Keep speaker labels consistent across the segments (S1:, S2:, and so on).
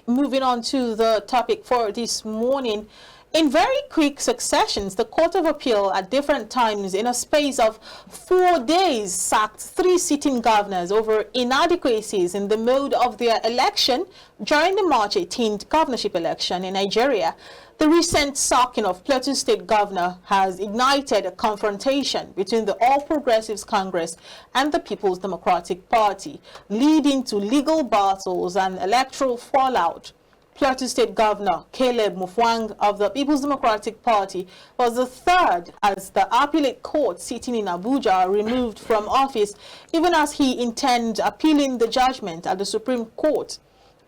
S1: Moving on to the topic for this morning. In very quick successions, the Court of Appeal at different times in a space of 4 days sacked 3 sitting governors over inadequacies in the mode of their election during the March 18th governorship election in Nigeria. The recent sacking of Plateau State Governor has ignited a confrontation between the All Progressives Congress and the People's Democratic Party, leading to legal battles and electoral fallout. Plateau State Governor Caleb Mutfwang of the People's Democratic Party was the third as the appellate court sitting in Abuja removed from office, even as he intends appealing the judgment at the Supreme Court.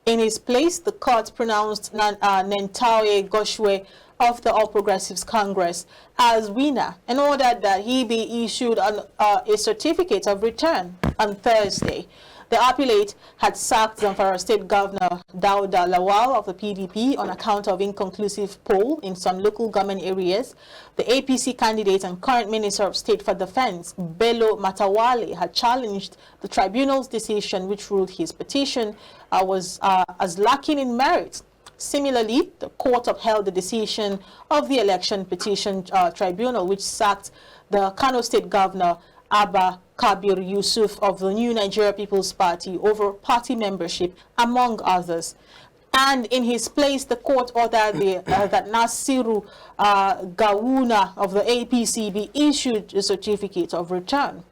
S1: In his place, the court pronounced Nentawe Goshwe of the All Progressives Congress as winner and ordered that he be issued a certificate of return on Thursday. The appellate had sacked Zamfara State Governor Dauda Lawal of the PDP on account of inconclusive poll in some local government areas. The APC candidate and current Minister of State for Defense, Bello Matawale, had challenged the tribunal's decision, which ruled his petition was as lacking in merit. Similarly, the court upheld the decision of the Election Petition Tribunal, which sacked the Kano State Governor, Abba Kabir Yusuf of the New Nigeria People's Party over party membership, among others. And in his place, the court ordered that Nasiru Gawuna of the APC be issued a certificate of return.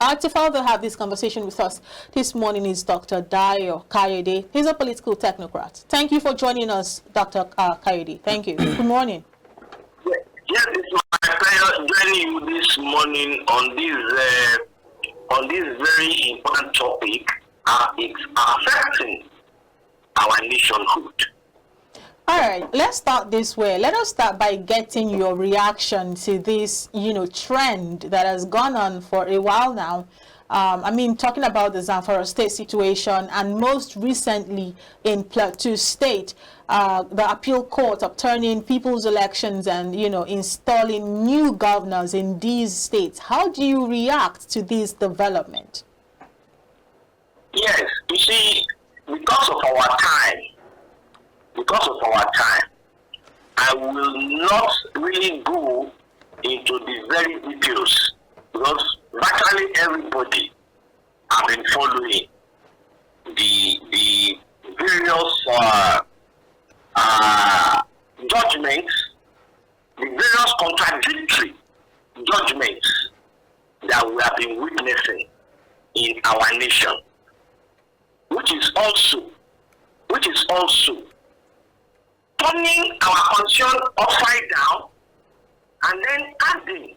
S1: To further have this conversation with us this morning is Dr. Dayo Kayode. He's a political technocrat. Thank you for joining us, Dr. Kayode. Thank you. Good morning.
S2: Yes, it's my pleasure joining you this morning on this very important topic. It's affecting our nationhood.
S1: All right, let's start this way. Let us start by getting your reaction to this, trend that has gone on for a while now. Talking about the Zamfara State situation and most recently in Plateau State, the appeal court upturning people's elections and, installing new governors in these states. How do you react to this development?
S2: Yes, you see, because of our time, I will not really go into the very details because virtually everybody have been following the various judgments, the various contradictory judgments that we have been witnessing in our nation, which is also turning our concern upside down and then adding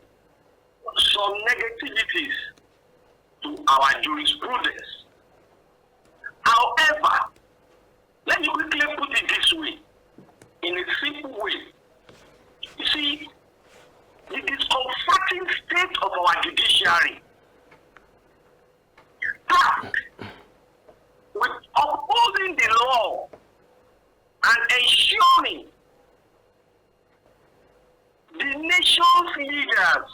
S2: some negativities to our jurisprudence. However, let me quickly put it this way, in a simple way. You see, the discomforting state of our judiciary, tasked with upholding the law and ensuring the nation's leaders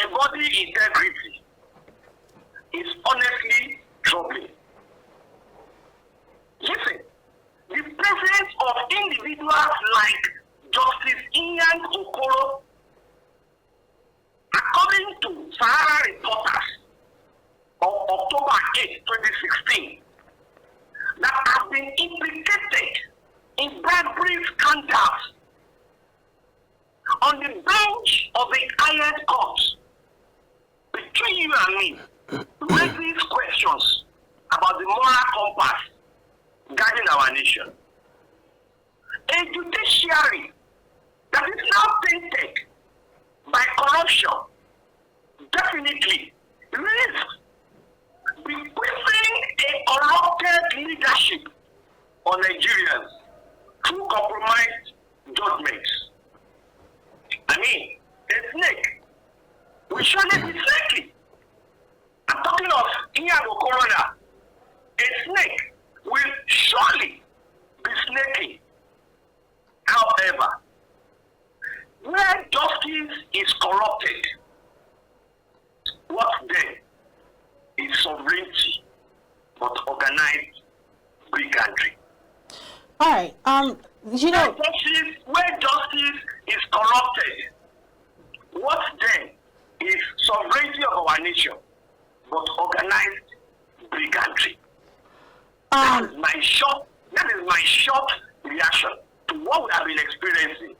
S2: embody integrity, is honestly troubling. Listen, the presence of individuals like Justice Ian Okoro, according to Sahara Reporters of October 8, 2016, that have been implicated in bribery scandals on the bench of the highest court between you and me, raises questions about the moral compass guiding our nation. A judiciary that is now tainted by corruption definitely risks bequeathing a corrupted leadership on Nigerians through compromised judgments. I mean, a snake will surely be snaky. I'm talking of Ian Okorona. A snake will surely be snaky. However, where justice is corrupted, what then is sovereignty but organized brigandry.
S1: All right. You know,
S2: where justice is corrupted, what then is sovereignty of our nation, but organized brigandry? That is my short reaction to what we have been experiencing.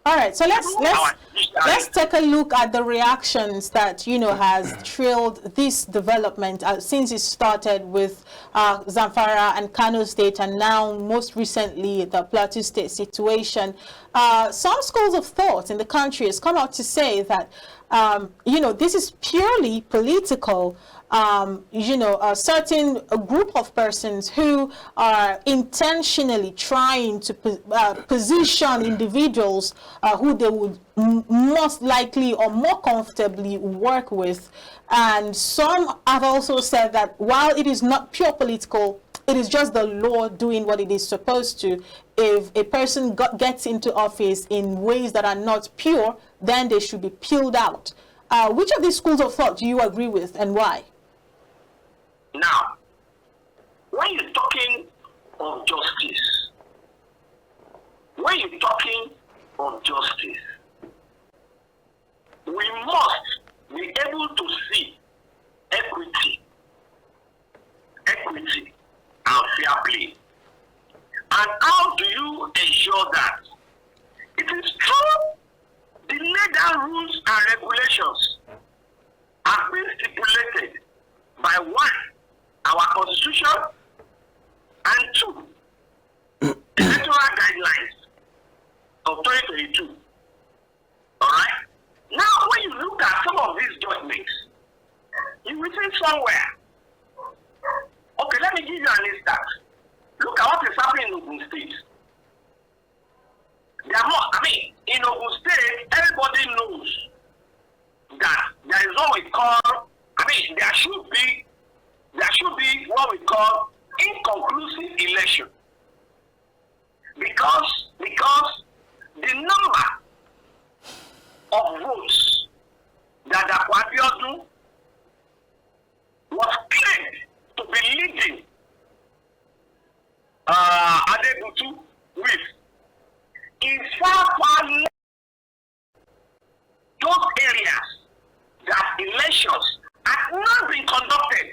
S1: All right, so let's take a look at the reactions that has trailed this development since it started with Zamfara and Kano State, and now most recently the Plateau State situation. Some schools of thought in the country has come out to say that this is purely political. A certain group of persons who are intentionally trying to position individuals who they would most likely or more comfortably work with. And some have also said that while it is not pure political, it is just the law doing what it is supposed to. If a person gets into office in ways that are not pure, then they should be peeled out. Which of these schools of thought do you agree with, and why?
S2: Now, when you're talking of justice, we must be able to see equity and fair play. And how do you ensure that? It is true the legal rules and regulations have been stipulated by one, our constitution, and two, electoral guidelines of 2022. All right? Now, when you look at some of these judgments, you will see somewhere. Okay, let me give you an instance. Look at what is happening in Ogun State. In Ogun State, everybody knows that there is what we call, there should be what we call inconclusive election. Because the number of votes that Abiodun was claimed to be leading Adebutu with is far less those areas that elections have not been conducted.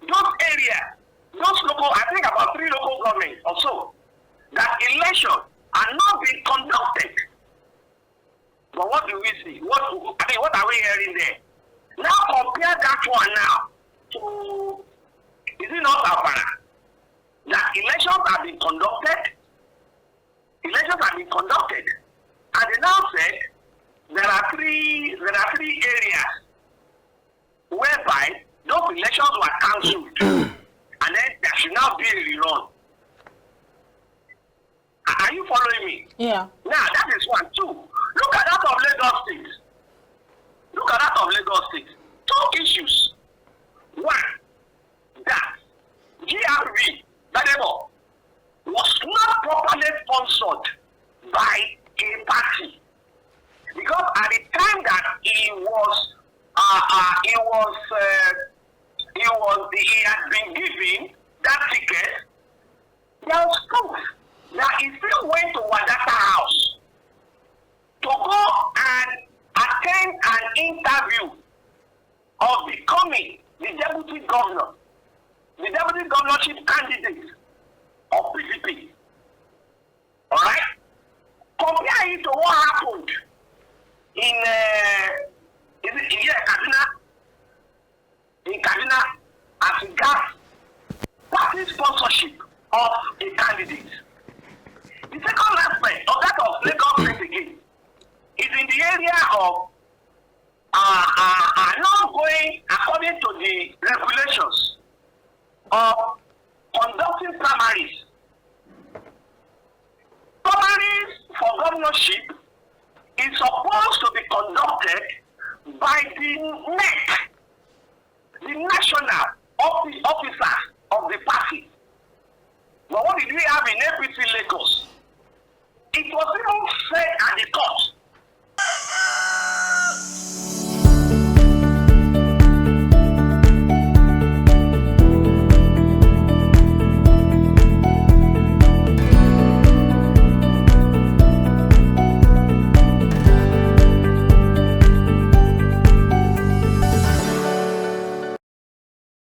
S2: Those areas, those local, I think about 3 local governments or so, that elections are not being conducted. But what do we see? What are we hearing there? Now compare that one now to, is it not Zamfara? That elections have been conducted. And they now said there are three areas whereby those elections were cancelled. And then there should now be a rerun. Are you following me?
S1: Yeah.
S2: Now that is one. Two, look at that of Lagos State. 2 issues. One, that GRV, Badebo, was not properly sponsored by a party. Because at the time that he had been given that ticket, there was proof that he still went to Wadata House to go and attend an interview of becoming the deputy governorship candidate of PDP. All right? Compare it to what happened in Kaduna as regards party sponsorship of a candidate. The second aspect of that of Lagos State again is in the area of now going according to the regulations of conducting primaries. Primaries for governorship is supposed to be conducted by the NEC, the national officers of the party. But what did we have in APC Lagos? It was even said at the court